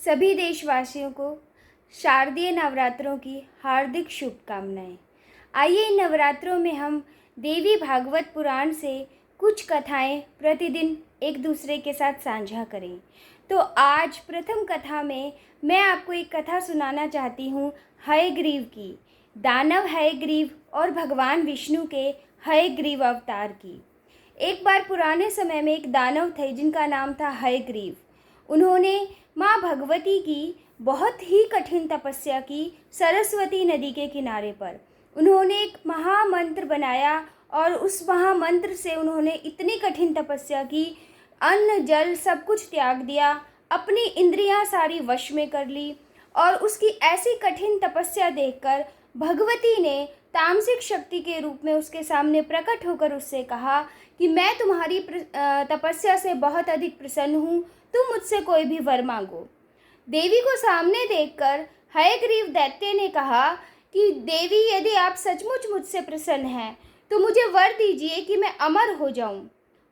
सभी देशवासियों को शारदीय नवरात्रों की हार्दिक शुभकामनाएं। आइए इन नवरात्रों में हम देवी भागवत पुराण से कुछ कथाएं प्रतिदिन एक दूसरे के साथ साझा करें। तो आज प्रथम कथा में मैं आपको एक कथा सुनाना चाहती हूँ हयग्रीव की, दानव हयग्रीव और भगवान विष्णु के हयग्रीव अवतार की। एक बार पुराने समय में एक दानव थे जिनका नाम था हयग्रीव। उन्होंने माँ भगवती की बहुत ही कठिन तपस्या की सरस्वती नदी के किनारे पर। उन्होंने एक महामंत्र बनाया और उस महामंत्र से उन्होंने इतनी कठिन तपस्या की, अन्न जल सब कुछ त्याग दिया, अपनी इंद्रियां सारी वश में कर ली। और उसकी ऐसी कठिन तपस्या देखकर भगवती ने तामसिक शक्ति के रूप में उसके सामने प्रकट होकर उससे कहा कि मैं तुम्हारी तपस्या से बहुत अधिक प्रसन्न हूँ, तुम मुझसे कोई भी वर मांगो। देवी को सामने देखकर हयग्रीव दैत्य ने कहा कि देवी, यदि आप सचमुच मुझसे प्रसन्न हैं तो मुझे वर दीजिए कि मैं अमर हो जाऊं।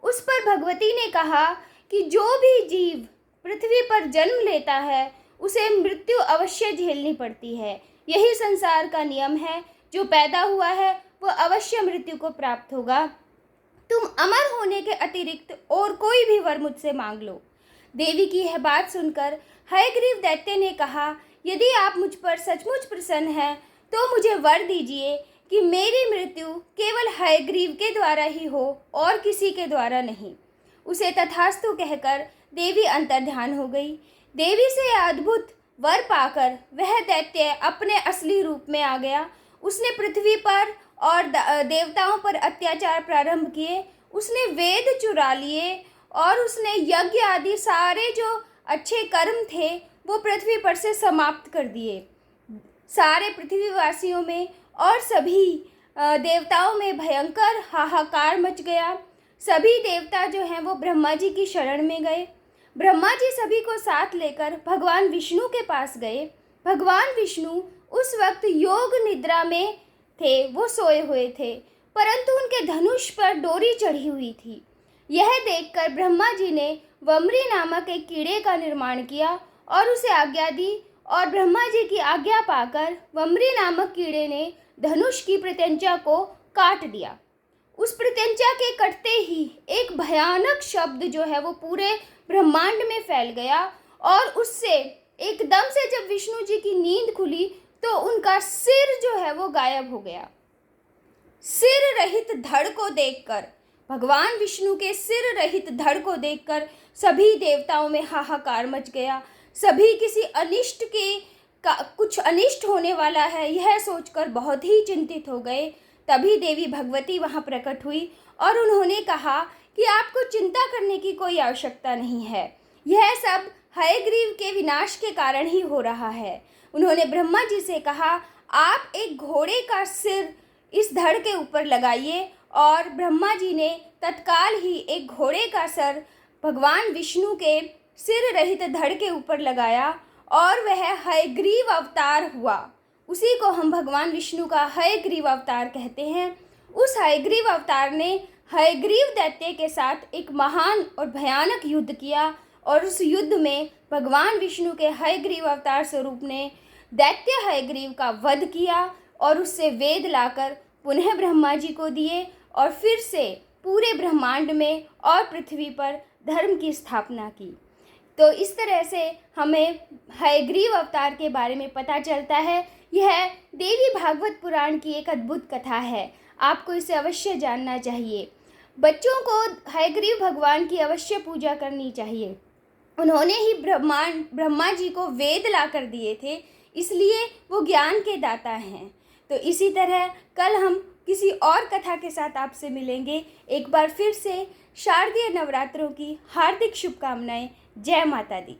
उस पर भगवती ने कहा कि जो भी जीव पृथ्वी पर जन्म लेता है उसे मृत्यु अवश्य झेलनी पड़ती है। यही संसार का नियम है, जो पैदा हुआ है वो अवश्य मृत्यु को प्राप्त होगा। तुम अमर होने के अतिरिक्त और कोई भी वर मुझसे मांग लो। देवी की यह बात सुनकर हयग्रीव दैत्य ने कहा, यदि आप मुझ पर सचमुच प्रसन्न हैं तो मुझे वर दीजिए कि मेरी मृत्यु केवल हयग्रीव के द्वारा ही हो और किसी के द्वारा नहीं। उसे तथास्तु कहकर देवी अंतर्ध्यान हो गई। देवी से अद्भुत वर पाकर वह दैत्य अपने असली रूप में आ गया। उसने पृथ्वी पर और देवताओं पर अत्याचार प्रारंभ किए। उसने वेद चुरा लिए और उसने यज्ञ आदि सारे जो अच्छे कर्म थे वो पृथ्वी पर से समाप्त कर दिए। सारे पृथ्वीवासियों में और सभी देवताओं में भयंकर हाहाकार मच गया। सभी देवता जो हैं वो ब्रह्मा जी की शरण में गए। ब्रह्मा जी सभी को साथ लेकर भगवान विष्णु के पास गए। भगवान विष्णु उस वक्त योग निद्रा में थे, वो सोए हुए थे, परंतु उनके धनुष पर डोरी चढ़ी हुई थी। यह देखकर ब्रह्मा जी ने वम्री नामक एक कीड़े का निर्माण किया और उसे आज्ञा दी, और ब्रह्मा जी की आज्ञा पाकर वम्री नामक कीड़े ने धनुष की प्रत्यंचा को काट दिया। उस प्रत्यंचा के कटते ही एक भयानक शब्द जो है वो पूरे ब्रह्मांड में फैल गया, और उससे एकदम से जब विष्णु जी की नींद खुली तो उनका सिर जो है वो गायब हो गया। सिर रहित धड़ को देखकर, भगवान विष्णु के सिर रहित धड़ को देखकर सभी देवताओं में हाहाकार मच गया। सभी किसी अनिष्ट के कुछ अनिष्ट होने वाला है यह सोचकर बहुत ही चिंतित हो गए। तभी देवी भगवती वहाँ प्रकट हुई और उन्होंने कहा कि आपको चिंता करने की कोई आवश्यकता नहीं है, यह सब हयग्रीव के विनाश के कारण ही हो रहा है। उन्होंने ब्रह्मा जी से कहा, आप एक घोड़े का सिर इस धड़ के ऊपर लगाइए, और ब्रह्मा जी ने तत्काल ही एक घोड़े का सर भगवान विष्णु के सिर रहित धड़ के ऊपर लगाया और वह हयग्रीव अवतार हुआ। उसी को हम भगवान विष्णु का हयग्रीव अवतार कहते हैं। उस हयग्रीव अवतार ने हयग्रीव दैत्य के साथ एक महान और भयानक युद्ध किया, और उस युद्ध में भगवान विष्णु के हयग्रीव अवतार स्वरूप ने दैत्य हयग्रीव का वध किया और उससे वेद लाकर पुनः ब्रह्मा जी को दिए, और फिर से पूरे ब्रह्मांड में और पृथ्वी पर धर्म की स्थापना की। तो इस तरह से हमें हयग्रीव अवतार के बारे में पता चलता है। यह देवी भागवत पुराण की एक अद्भुत कथा है, आपको इसे अवश्य जानना चाहिए। बच्चों को हयग्रीव भगवान की अवश्य पूजा करनी चाहिए। उन्होंने ही ब्रह्मा जी को वेद ला कर दिए थे, इसलिए वो ज्ञान के दाता हैं। तो इसी तरह कल हम किसी और कथा के साथ आपसे मिलेंगे। एक बार फिर से शारदीय नवरात्रों की हार्दिक शुभकामनाएं। जय माता दी।